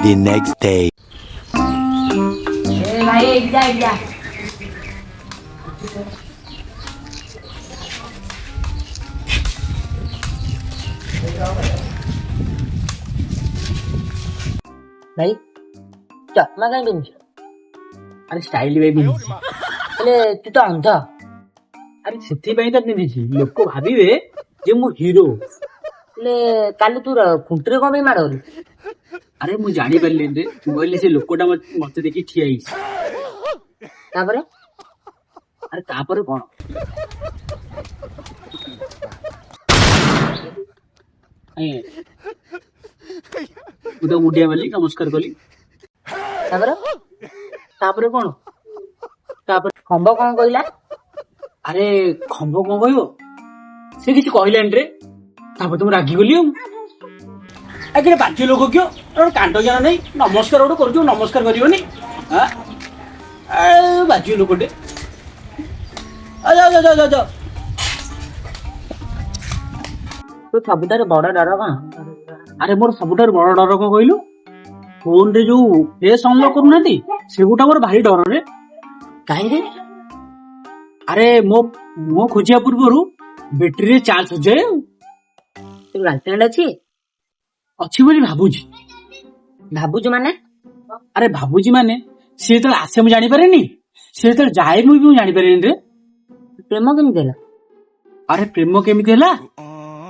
the next day. भाई एक जा भाई चकमा कहीं पिंधु अरे स्टाइल वे भी हेले तू तो अंध अरे ସେଥିପାଇଁ ତ ପିନ୍ଧିଛି ଲୋକ ଭାବିବେ ଯେ ମୁଁ ହିରୋ। ହେଲେ କାଲି ତୁ ଖୁଣ୍ଟିରେ କଣ ପାଇଁ ମାଡ଼ କଲୁ? ଆରେ ମୁଁ ଜାଣିପାରିଲିନି ରେ, ମୁଁ କହିଲି ସେ ଲୋକଟା ମତେ ଦେଖି ଠିଆ ହେଇଛି। ତାପରେ ଆରେ ତାପରେ କଣ, ମୁଁ ତ ଉଡିଆ ବୋଲି ନମସ୍କାର କଲି। ତାପରେ ତାପରେ କଣ, ତାପରେ ଖମ୍ବ କଣ କହିଲା? ଆରେ ଖମ୍ବ କଣ କହିବ, ସେ କିଛି କହିଲାନି ରେ। ତାପରେ ତ ମୁଁ ରାଗିଗଲି ଆଉ। ଆଜ୍ଞା ବାଜ୍ୟ ଲୋକ କିଏ, କାଣ୍ଡ ଜ୍ଞାନ ନାହିଁ, ନମସ୍କାର ଗୋଟେ କରୁଛୁ ନମସ୍କାର କରିବନି। ବାଜ୍ୟ ଲୋକଟେ। ତୁ ସବୁଠାରୁ ବଡ ଡର କଣ? ଆରେ ମୋର ସବୁଠାରୁ ବଡ ଡର କଣ କହିଲୁ, ଫୋନରେ ଯୋଉ ଫେସ୍ ଅନଲକ୍ କରୁନାହାନ୍ତି ସେଗୁଟା ମୋର ଭାରି ଡର ରେ। କାହିଁକି? ଆରେ ମୋ ଖୋଜିବା ପୂର୍ବରୁ ବ୍ୟାଟେରୀରେ ଚାର୍ଜ ସରିଯାଏ ଆଉ। ତୋ ଗାର୍ଲଫ୍ରେଣ୍ଡ ଅଛି ବୋଲି ଭାବୁଛି। ଭାବୁଛୁ ମାନେ? ଆରେ ଭାବୁଛି ମାନେ ସେ ଯେତେବେଳେ ଆସେ ମୁଁ ଜାଣିପାରେନି, ସେ ଯେତେବେଳେ ଯାଏ ମୁଁ ଜାଣିପାରେନି ରେ। ପ୍ରେମ କେମିତି ହେଲା? ଆରେ ପ୍ରେମ କେମିତି ହେଲା,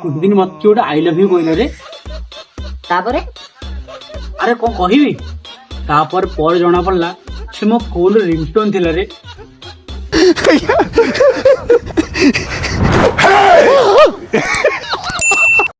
ଗୋଟେ ଦିନ ମତେ ଗୋଟେ ଆଇ ଲଭ୍ ୟୁ କହିଲା ରେ। ତାପରେ ଆରେ କଣ କହିବି, ତାପରେ ଜଣା ପଡିଲା ସେ ମୋ ଫୋନ୍ ରିଙ୍ଗଟୋନ୍ ଥିଲା ରେ।